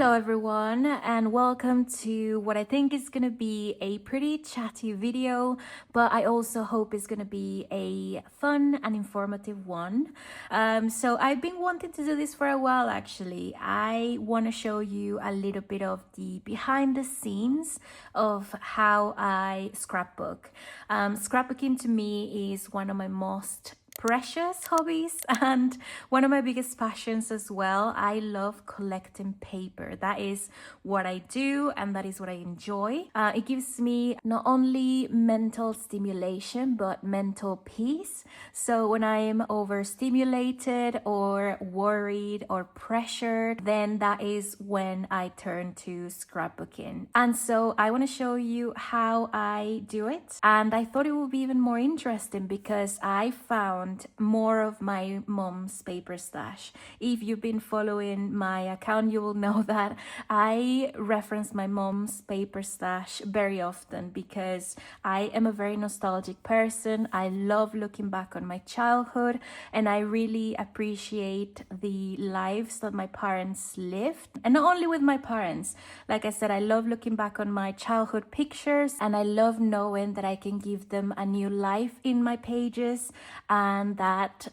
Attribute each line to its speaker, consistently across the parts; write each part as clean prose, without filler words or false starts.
Speaker 1: Hello everyone, and welcome to what I think is gonna be a pretty chatty video, but I also hope it's gonna be a fun and informative one. So I've been wanting to do this for a while actually. I want to show you a little bit of the behind the scenes of how I scrapbook. Scrapbooking to me is one of my most precious hobbies and one of my biggest passions as well. I love collecting paper. That is what I do and that is what I enjoy. It gives me not only mental stimulation but mental peace. So when I am overstimulated or worried or pressured, then that is when I turn to scrapbooking. And so I want to show you how I do it. And I thought it would be even more interesting because I found more of my mom's paper stash. If you've been following my account, you will know that I reference my mom's paper stash very often because I am a very nostalgic person. I love looking back on my childhood and I really appreciate the lives that my parents lived. And not only with my parents, like I said, I love looking back on my childhood pictures and I love knowing that I can give them a new life in my pages and that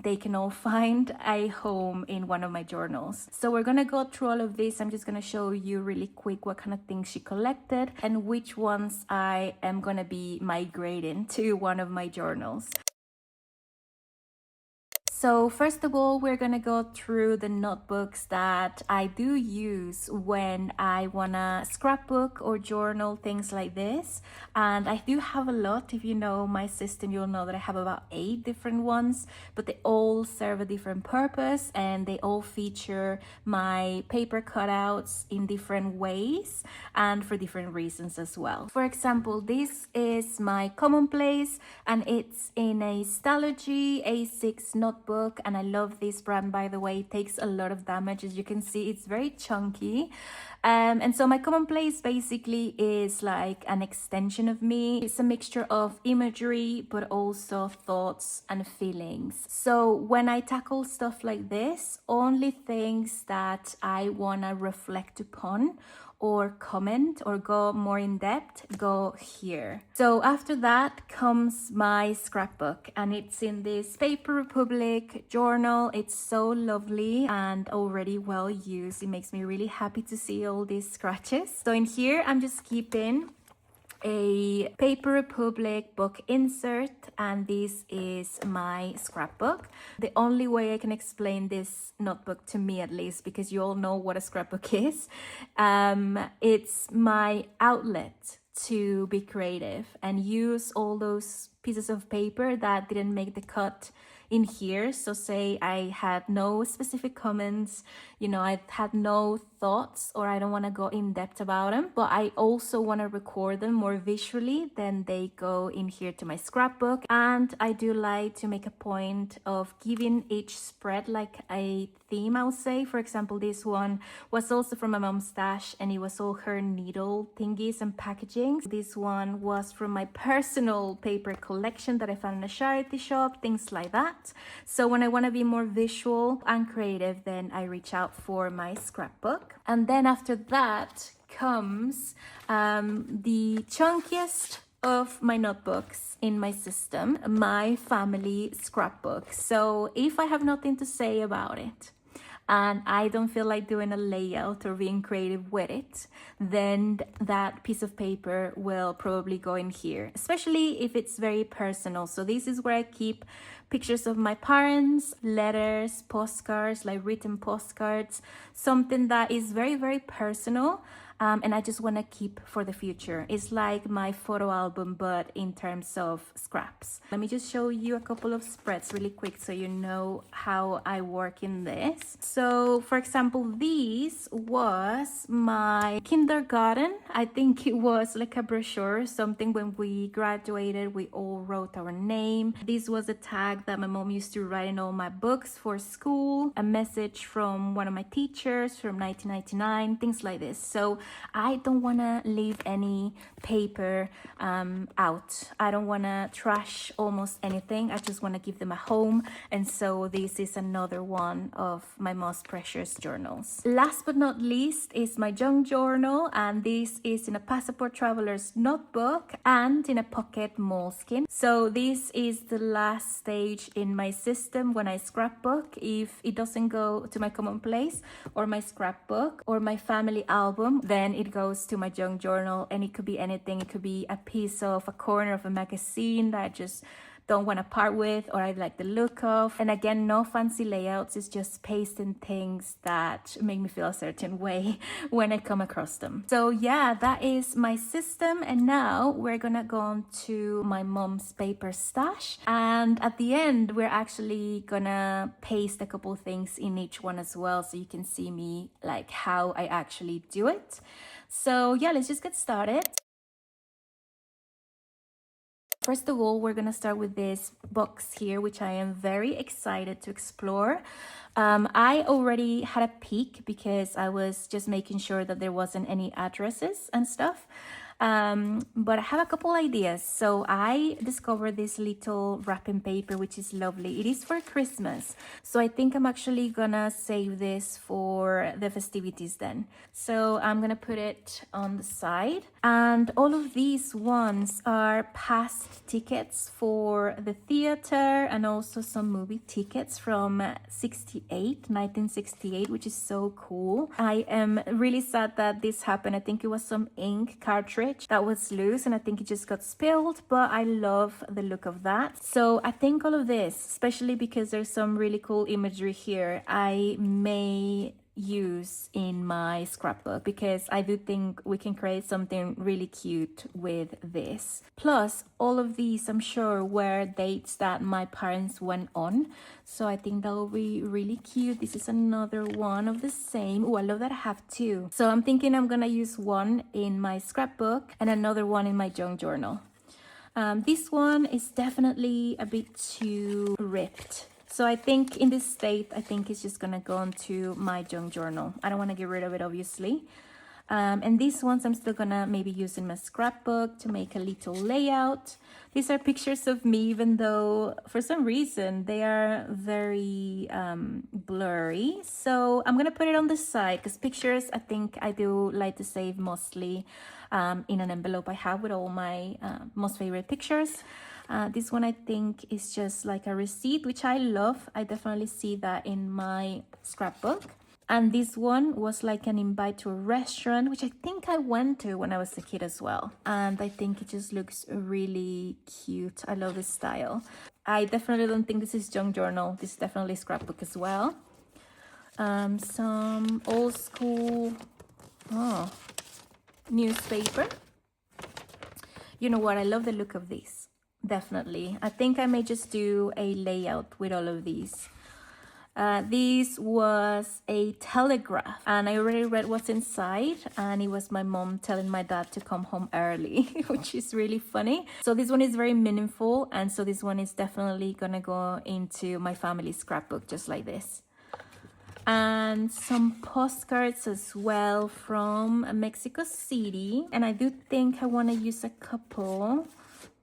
Speaker 1: they can all find a home in one of my journals. So we're gonna go through all of this. I'm just gonna show you really quick what kind of things she collected and which ones I am gonna be migrating to one of my journals. So first of all, we're gonna go through the notebooks that I do use when I wanna scrapbook or journal, things like this. And I do have a lot. If you know my system, you'll know that I have about 8 different ones, but they all serve a different purpose and they all feature my paper cutouts in different ways and for different reasons as well. For example, this is my commonplace and it's in a Stalogy A6 notebook. And I love this brand, by the way. It takes a lot of damage. As you can see, it's very chunky. And so my commonplace basically is like an extension of me. It's a mixture of imagery, but also thoughts and feelings. So when I tackle stuff like this, only things that I want to reflect upon or comment or go more in depth go here. So after that comes my scrapbook and it's in this Paper Republic journal. It's so lovely and already well used. It makes me really happy to see all these scratches. So in here I'm just keeping a Paper Republic book insert and this is my scrapbook. The only way I can explain this notebook, to me at least, because you all know what a scrapbook is, it's my outlet to be creative and use all those pieces of paper that didn't make the cut in here. So say I had no specific comments, you know, I had no thoughts or I don't want to go in depth about them, but I also want to record them more visually, then they go in here to my scrapbook. And I do like to make a point of giving each spread like a theme, I'll say. For example, this one was also from my mom's stash and it was all her needle thingies and packaging. This one was from my personal paper collection that I found in a charity shop, things like that. So when I want to be more visual and creative, then I reach out for my scrapbook. And then after that comes the chunkiest of my notebooks in my system, my family scrapbook. So if I have nothing to say about it and I don't feel like doing a layout or being creative with it, then that piece of paper will probably go in here, especially if it's very personal. So this is where I keep pictures of my parents, letters, postcards, like written postcards, something that is very, very personal. And I just want to keep for the future. It's like my photo album, but in terms of scraps. Let me just show you a couple of spreads really quick so you know how I work in this. So for example, this was my kindergarten. I think it was like a brochure, something when we graduated, we all wrote our name. This was a tag fact that my mom used to write in all my books for school, a message from one of my teachers from 1999, things like this. So I don't want to leave any paper out. I don't want to trash almost anything. I just want to give them a home. And so this is another one of my most precious journals. Last but not least is my junk journal, and this is in a passport traveler's notebook and in a pocket moleskin. So this is the last stage in my system when I scrapbook. If it doesn't go to my commonplace or my scrapbook or my family album, then it goes to my junk journal, and it could be anything. It could be a piece of a corner of a magazine that I just don't want to part with or I like the look of. And again, no fancy layouts, it's just pasting things that make me feel a certain way when I come across them. So yeah, that is my system. And now we're gonna go on to my mom's paper stash, and at the end we're actually gonna paste a couple things in each one as well, so you can see me like how I actually do it. So yeah, let's just get started. First of all, we're gonna start with this box here, which I am very excited to explore. I already had a peek because I was just making sure that there wasn't any addresses and stuff. But I have a couple ideas. So I discovered this little wrapping paper, which is lovely. It is for Christmas. So I think I'm actually gonna save this for the festivities then. So I'm gonna put it on the side. And all of these ones are past tickets for the theater and also some movie tickets from 1968, which is so cool. I am really sad that this happened. I think it was some ink cartridge that was loose and I think it just got spilled, but I love the look of that. So I think all of this, especially because there's some really cool imagery here, I may use in my scrapbook because I do think we can create something really cute with this. Plus, all of these I'm sure were dates that my parents went on, so I think that will be really cute. This is another one of the same. Oh, I love that I have two. So I'm thinking I'm gonna use one in my scrapbook and another one in my junk journal. This one is definitely a bit too ripped. So I think in this state, I think it's just gonna go into my junk journal. I don't want to get rid of it, obviously. And these ones I'm still gonna maybe use in my scrapbook to make a little layout. These are pictures of me, even though for some reason they are very blurry. So I'm gonna put it on the side because pictures I think I do like to save mostly in an envelope I have with all my most favorite pictures. This one I think is just like a receipt, which I love. I definitely see that in my scrapbook. And this one was like an invite to a restaurant, which I think I went to when I was a kid as well. And I think it just looks really cute. I love this style. I definitely don't think this is junk journal. This is definitely scrapbook as well. Some old school newspaper. You know what? I love the look of this. Definitely. I think I may just do a layout with all of these. This was a telegraph and I already read what's inside, and it was my mom telling my dad to come home early, which is really funny. So this one is very meaningful, and so this one is definitely gonna go into my family scrapbook just like this. And some postcards as well from Mexico City, and I do think I want to use a couple.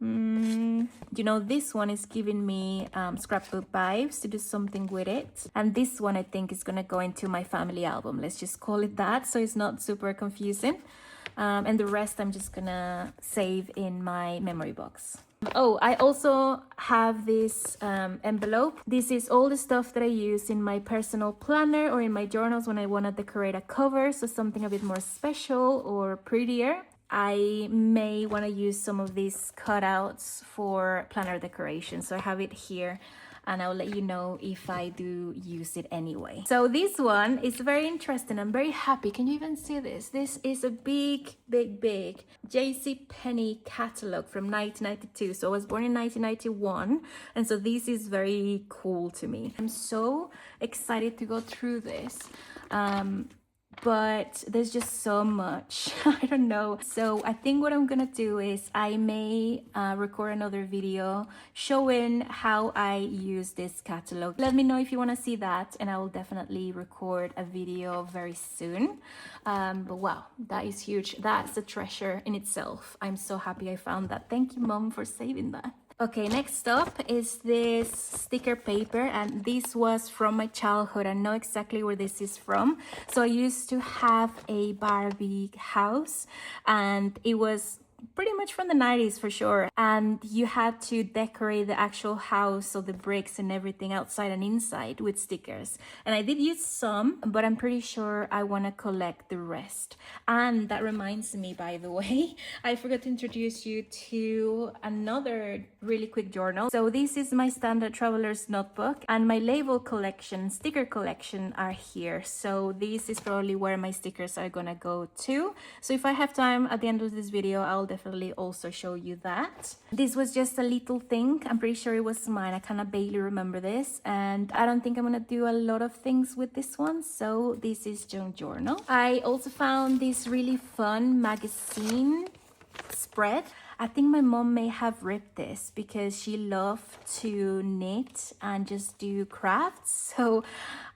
Speaker 1: You know, this one is giving me scrapbook vibes to do something with it, and this one I think is gonna go into my family album. Let's just call it that so it's not super confusing, and the rest I'm just gonna save in my memory box. Oh, I also have this envelope. This is all the stuff that I use in my personal planner or in my journals when I want to decorate a cover, so something a bit more special or prettier. I may want to use some of these cutouts for planner decoration. So I have it here and I'll let you know if I do use it anyway. So this one is very interesting. I'm very happy. Can you even see this? This is a big JCPenney catalog from 1992. So I was born in 1991. And so this is very cool to me. I'm so excited to go through this. but there's just so much. I don't know. So I think what I'm gonna do is I may record another video showing how I use this catalog. Let me know if you want to see that, and I will definitely record a video very soon. But wow, that is huge. That's a treasure in itself. I'm so happy I found that. Thank you, Mom, for saving that. Okay, next up is this sticker paper, and this was from my childhood. I know exactly where this is from. So I used to have a Barbie house, and it was pretty much from the 90s for sure, and you had to decorate the actual house, so the bricks and everything outside and inside, with stickers. And I did use some, but I'm pretty sure I want to collect the rest. And that reminds me, by the way, I forgot to introduce you to another really quick journal. So this is my standard traveler's notebook, and my label collection, sticker collection are here. So this is probably where my stickers are gonna go to. So if I have time at the end of this video, I'll definitely also show you that. This was just a little thing. I'm pretty sure it was mine. I kind of barely remember this, and I don't think I'm gonna do a lot of things with this one. So this is junk journal. I also found this really fun magazine spread. I think my mom may have ripped this because she loved to knit and just do crafts. So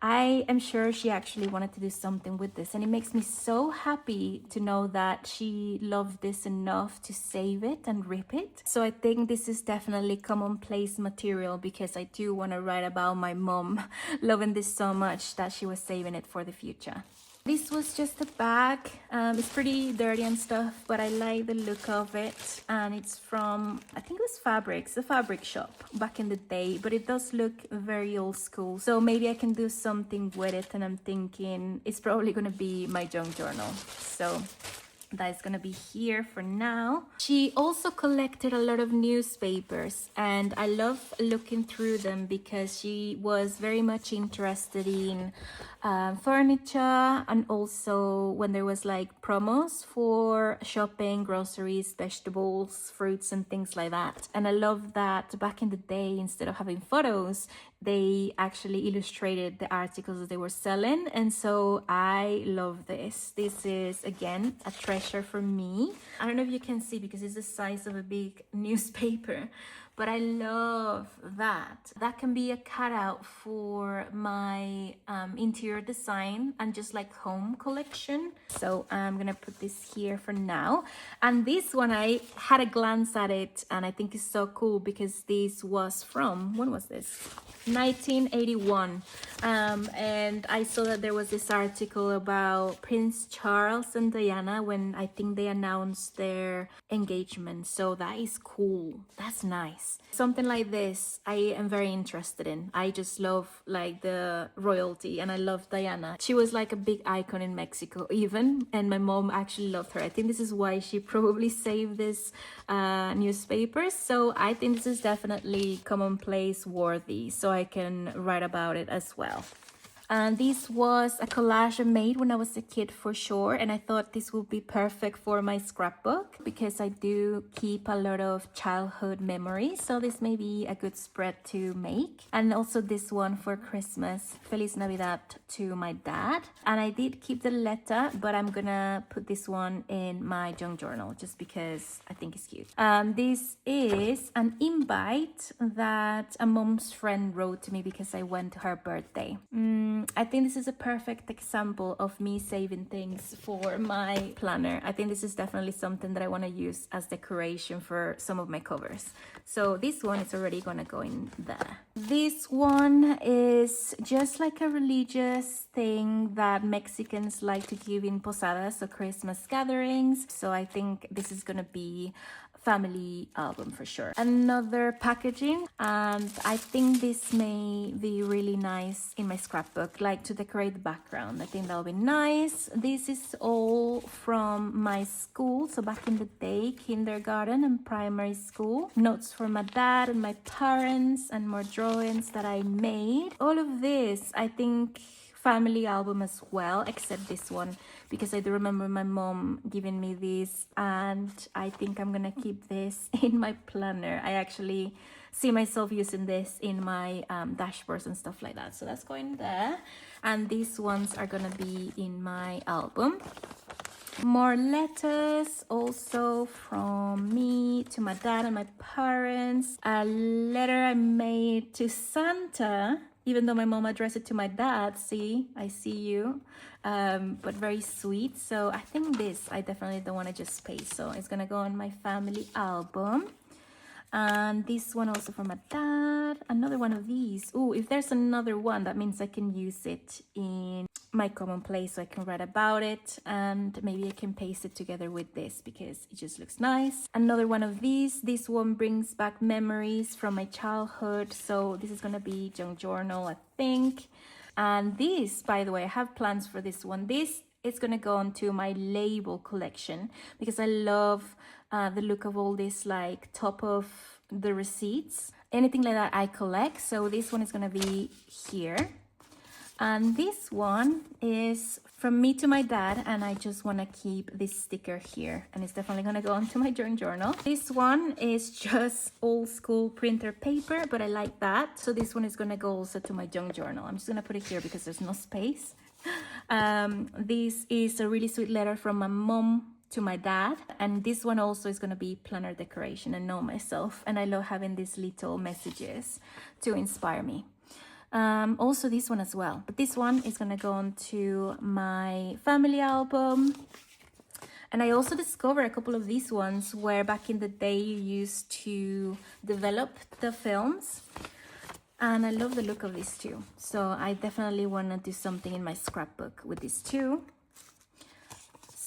Speaker 1: I am sure she actually wanted to do something with this, and it makes me so happy to know that she loved this enough to save it and rip it. So I think this is definitely commonplace material, because I do want to write about my mom loving this so much that she was saving it for the future. This was just a bag. It's pretty dirty and stuff, but I like the look of it. And it's from, I think it was Fabrics, a fabric shop back in the day, but it does look very old school. So maybe I can do something with it, and I'm thinking it's probably gonna be my junk journal. So that is gonna be here for now. She also collected a lot of newspapers, and I love looking through them because she was very much interested in furniture, and also when there was like promos for shopping, groceries, vegetables, fruits and things like that. And I love that back in the day, instead of having photos, they actually illustrated the articles that they were selling. And so I love this. This is, again, a treasure for me. I don't know if you can see because it's the size of a big newspaper, but I love that. That can be a cutout for my interior design and just like home collection. So I'm gonna put this here for now. And this one, I had a glance at it, and I think it's so cool because this was from, when was this? 1981. And I saw that there was this article about Prince Charles and Diana when I think they announced their engagement. So that is cool. That's nice. Something like this I am very interested in. I just love like the royalty, and I love Diana. She was like a big icon in Mexico even, and my mom actually loved her. I think this is why she probably saved this newspapers. So I think this is definitely commonplace worthy, so I can write about it as well. And this was a collage I made when I was a kid for sure, and I thought this would be perfect for my scrapbook because I do keep a lot of childhood memories, so this may be a good spread to make. And also this one for Christmas, Feliz Navidad to my dad. And I did keep the letter, but I'm gonna put this one in my junk journal just because I think it's cute. This is an invite that a mom's friend wrote to me because I went to her birthday. I think this is a perfect example of me saving things for my planner. I think this is definitely something that I want to use as decoration for some of my covers. So this one is already gonna go in there. This one is just like a religious thing that Mexicans like to give in posadas, so Christmas gatherings. So I think this is gonna be family album for sure. Another packaging, and I think this may be really nice in my scrapbook, like to decorate the background. I think that'll be nice. This is all from my school, so back in the day, kindergarten and primary school. Notes for my dad and my parents, and more drawings that I made. All of this, I think family album as well, except this one, because I do remember my mom giving me this, and I think I'm gonna keep this in my planner. I actually see myself using this in my dashboards and stuff like that. So that's going there. And these ones are gonna be in my album. More letters also from me to my dad and my parents. A letter I made to Santa, even though my mom addressed it to my dad. See, I see you. But very sweet. So I think this I definitely don't want to just paste, so it's gonna go on my family album. And this one also from my dad. Another one of these. Oh, if there's another one, that means I can use it in my commonplace, so I can write about it, and maybe I can paste it together with this because it just looks nice. Another one of these. This one brings back memories from my childhood, so this is gonna be junk journal, I think. And this, by the way, I have plans for this one. This is gonna go onto my label collection because I love the look of all this, like top of the receipts, anything like that I collect. So this one is gonna be here. And this one is from me to my dad, and I just want to keep this sticker here, and it's definitely going to go onto my junk journal. This one is just old school printer paper, but I like that, so this one is going to go also to my junk journal. I'm just going to put it here because there's no space. This is a really sweet letter from my mom to my dad, and this one also is going to be planner decoration. I know myself, and I love having these little messages to inspire me. Also this one as well, but this one is gonna go on to my family album. And I also discovered a couple of these ones where back in the day you used to develop the films, and I love the look of these too, so I definitely want to do something in my scrapbook with these two.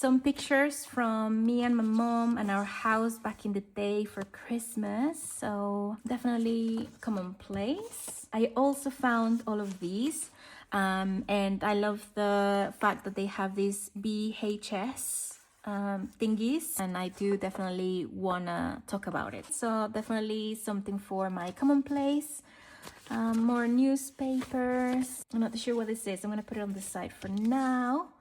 Speaker 1: Some pictures from me and my mom and our house back in the day for Christmas, so definitely commonplace. I also found all of these, and I love the fact that they have these BHS thingies, and I do definitely wanna talk about it. So definitely something for my commonplace. More newspapers. I'm not sure what this is. I'm gonna put it on the side for now.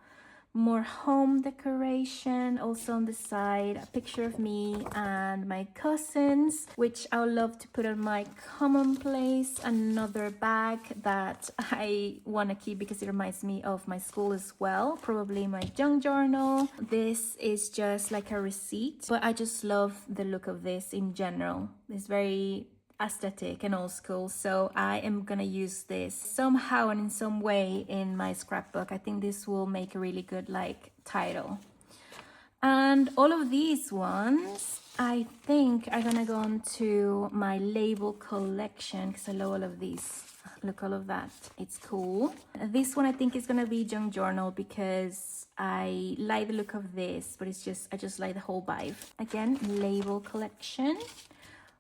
Speaker 1: More home decoration, also on the side, a picture of me and my cousins, which I would love to put on my commonplace. Another bag that I want to keep because it reminds me of my school as well, probably my junk journal. This is just like a receipt, but I just love the look of this in general. It's very aesthetic and old school, so I am gonna use this somehow and in some way in my scrapbook. I think this will make a really good like title. And all of these ones I think are gonna go into my label collection because I love all of these. Look, all of that, it's cool. This one I think is gonna be junk journal because I like the look of this, but it's just, I just like the whole vibe. Again, label collection.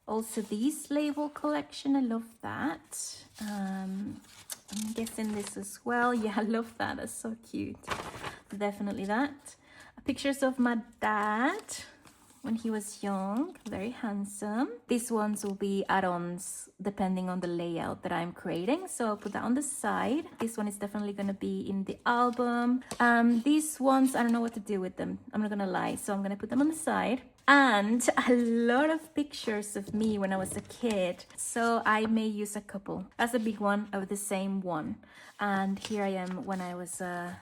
Speaker 1: Also this label collection, I love that. I'm guessing this as well. Yeah, I love that, that's so cute. Definitely that. Pictures of my dad when he was young, very handsome. These ones will be add-ons depending on the layout that I'm creating, so I'll put that on the side. This one is definitely gonna be in the album. These ones, I don't know what to do with them, I'm not gonna lie, so I'm gonna put them on the side. And a lot of pictures of me when I was a kid, so I may use a couple. That's a big one of the same one, and here I am when I was a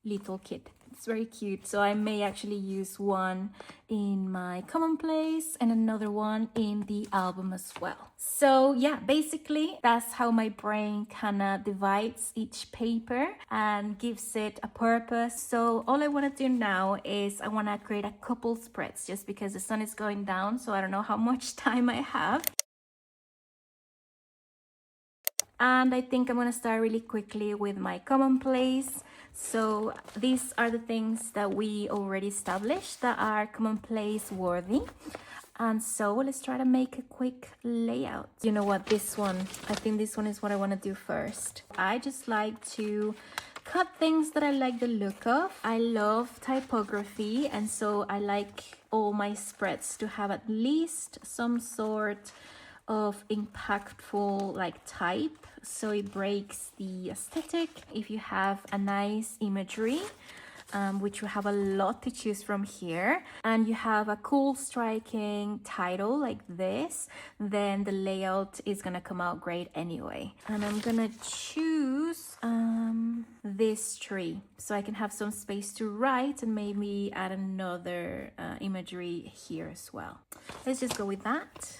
Speaker 1: little kid. It's very cute, so I may actually use one in my commonplace and another one in the album as well. So yeah, basically that's how my brain kind of divides each paper and gives it a purpose. So all I want to do now is I want to create a couple spreads just because the sun is going down, so I don't know how much time I have. And I think I'm gonna start really quickly with my commonplace. So these are the things that we already established that are commonplace worthy. And so let's try to make a quick layout. You know what, this one, I think this one is what I want to do first. I just like to cut things that I like the look of. I love typography, and so I like all my spreads to have at least some sort of impactful like type, so it breaks the aesthetic. If you have a nice imagery, which you have a lot to choose from here, and you have a cool striking title like this, then the layout is gonna come out great anyway. And I'm gonna choose this tree so I can have some space to write and maybe add another imagery here as well. Let's just go with that.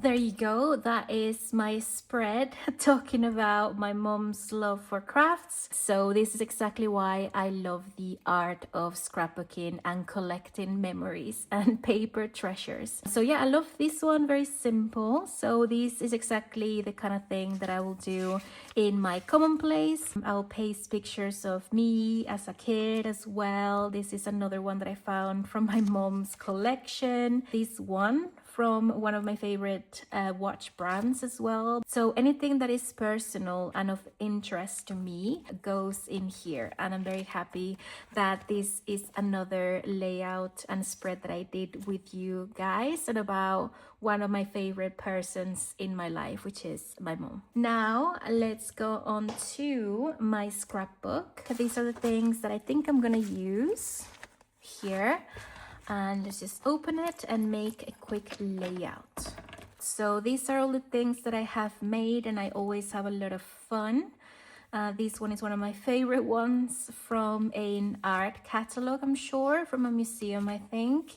Speaker 1: There you go, that is my spread talking about my mom's love for crafts. So this is exactly why I love the art of scrapbooking and collecting memories and paper treasures. So yeah, I love this one, very simple. So this is exactly the kind of thing that I will do in my commonplace. I will paste pictures of me as a kid as well. This is another one that I found from my mom's collection. This one from one of my favorite watch brands as well. So anything that is personal and of interest to me goes in here, and I'm very happy that this is another layout and spread that I did with you guys and about one of my favorite persons in my life, which is my mom. Now let's go on to my scrapbook. These are the things that I think I'm gonna use here. And let's just open it and make a quick layout. So these are all the things that I have made, and I always have a lot of fun. This one is one of my favorite ones from an art catalog, I'm sure, from a museum, I think.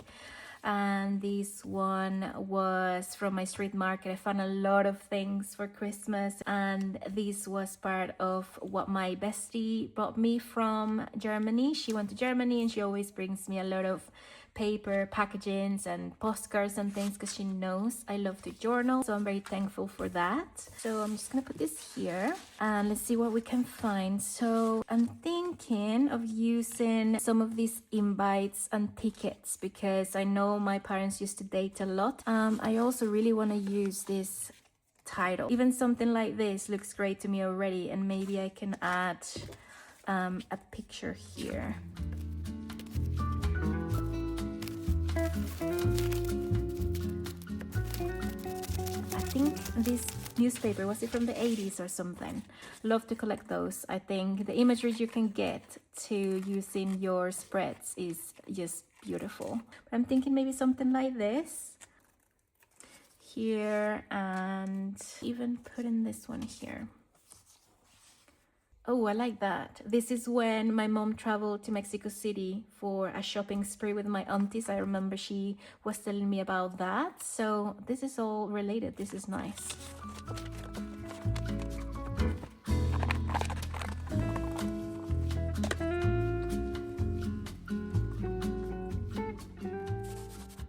Speaker 1: And this one was from my street market. I found a lot of things for Christmas, and this was part of what my bestie brought me from Germany. She went to Germany and she always brings me a lot of paper packagings and postcards and things because she knows I love to journal, so I'm very thankful for that. So I'm just gonna put this here and let's see what we can find. So I'm thinking of using some of these invites and tickets because I know my parents used to date a lot. I also really want to use this title. Even something like this looks great to me already, and maybe I can add a picture here. I think this newspaper, was it from the 80s or something? Love to collect those. I think the imagery you can get to using your spreads is just beautiful. But I'm thinking maybe something like this here, and even put in this one here. Oh, I like that. This is when my mom traveled to Mexico City for a shopping spree with my aunties. I remember she was telling me about that. So this is all related. This is nice.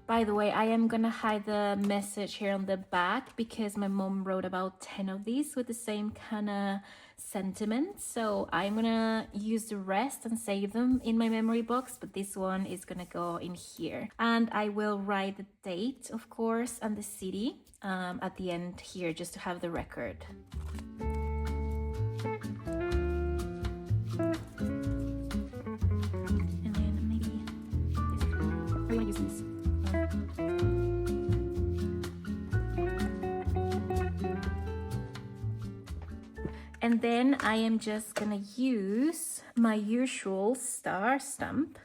Speaker 1: By the way, I am gonna hide the message here on the back because my mom wrote about 10 of these with the same kind of sentiment. So I'm gonna use the rest and save them in my memory box, but this one is gonna go in here. And I will write the date, of course, and the city at the end here just to have the record. And then maybe I'm gonna use these. And then I am just gonna use my usual star stamp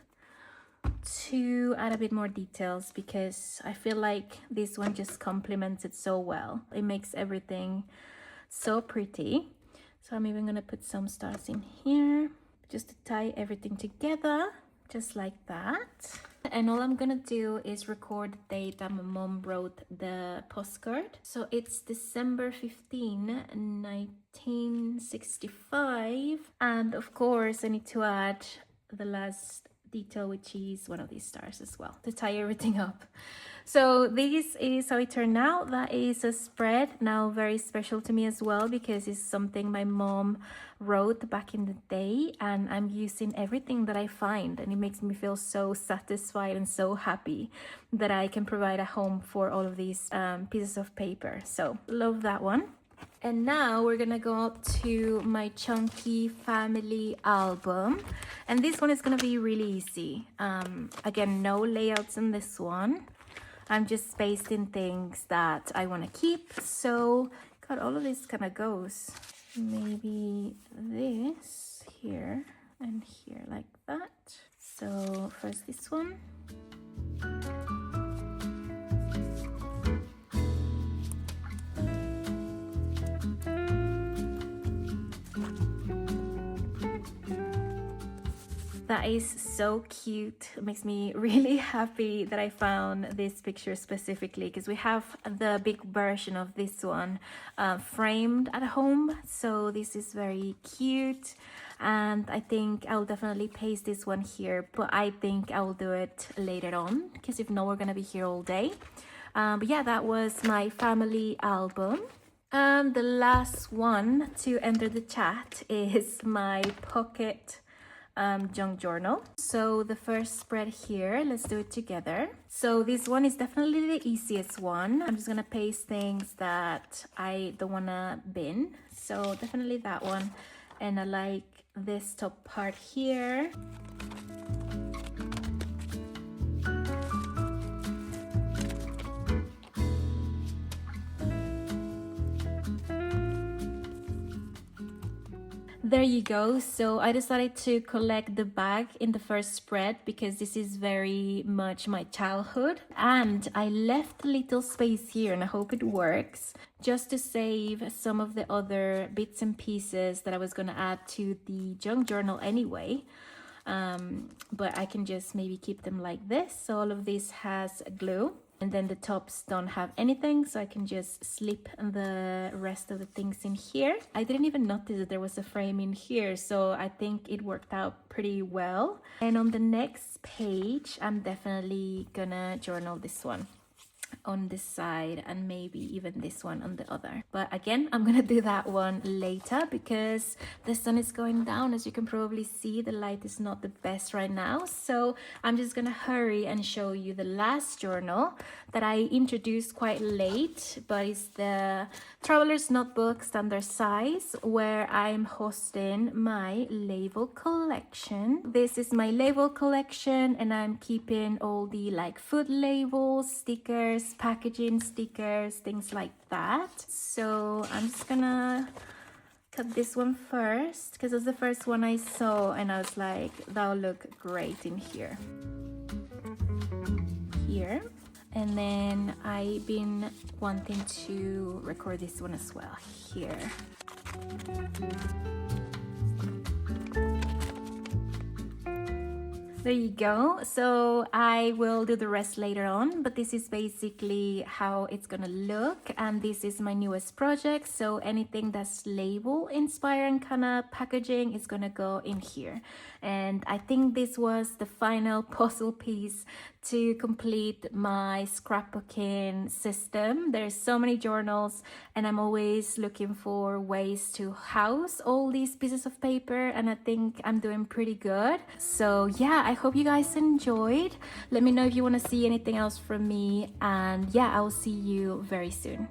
Speaker 1: to add a bit more details because I feel like this one just complements it so well. It makes everything so pretty. So I'm even gonna put some stars in here just to tie everything together, just like that. And all I'm gonna do is record the date that my mom wrote the postcard. So it's December 15, 1965. And of course I need to add the last detail, which is one of these stars as well to tie everything up. So this is how it turned out. That is a spread, now very special to me as well, because it's something my mom wrote back in the day, and I'm using everything that I find, and it makes me feel so satisfied and so happy that I can provide a home for all of these pieces of paper. So love that one. And now we're gonna go to my chunky family album, and this one is gonna be really easy. Again, no layouts in this one. I'm just pasting things that I want to keep. So God, all of this kind of goes. Maybe this here and here like that. So first this one. That is so cute. It makes me really happy that I found this picture specifically, because we have the big version of this one framed at home. So this is very cute, and I think I'll definitely paste this one here, but I think I'll do it later on, because if not, we're gonna be here all day. But yeah, that was my family album. And the last one to enter the chat is my pocket junk journal. So the first spread here, let's do it together. So this one is definitely the easiest one. I'm just gonna paste things that I don't wanna bin. So definitely that one. And I like this top part here. There you go. So I decided to collect the bag in the first spread because this is very much my childhood, and I left a little space here, and I hope it works, just to save some of the other bits and pieces that I was going to add to the junk journal anyway. But I can just maybe keep them like this. So all of this has glue, and then the tops don't have anything, so I can just slip the rest of the things in here. I didn't even notice that there was a frame in here, so I think it worked out pretty well. And on the next page, I'm definitely gonna journal this one on this side, and maybe even this one on the other. But again, I'm gonna do that one later because the sun is going down. As you can probably see, the light is not the best right now, so I'm just gonna hurry and show you the last journal that I introduced quite late, but it's the Traveler's Notebook standard size, where I'm hosting my label collection. This is my label collection, and I'm keeping all the like food labels, stickers, packaging stickers, things like that. So I'm just gonna cut this one first because it's the first one I saw, and I was like, that'll look great in here. And then I've been wanting to record this one as well here. There you go. So I will do the rest later on, but this is basically how it's gonna look, and this is my newest project. So anything that's label inspiring kind of packaging is gonna go in here. And I think this was the final puzzle piece to complete my scrapbooking system. There's so many journals, and I'm always looking for ways to house all these pieces of paper, and I think I'm doing pretty good. So yeah, I hope you guys enjoyed. Let me know if you want to see anything else from me, and yeah, I will see you very soon.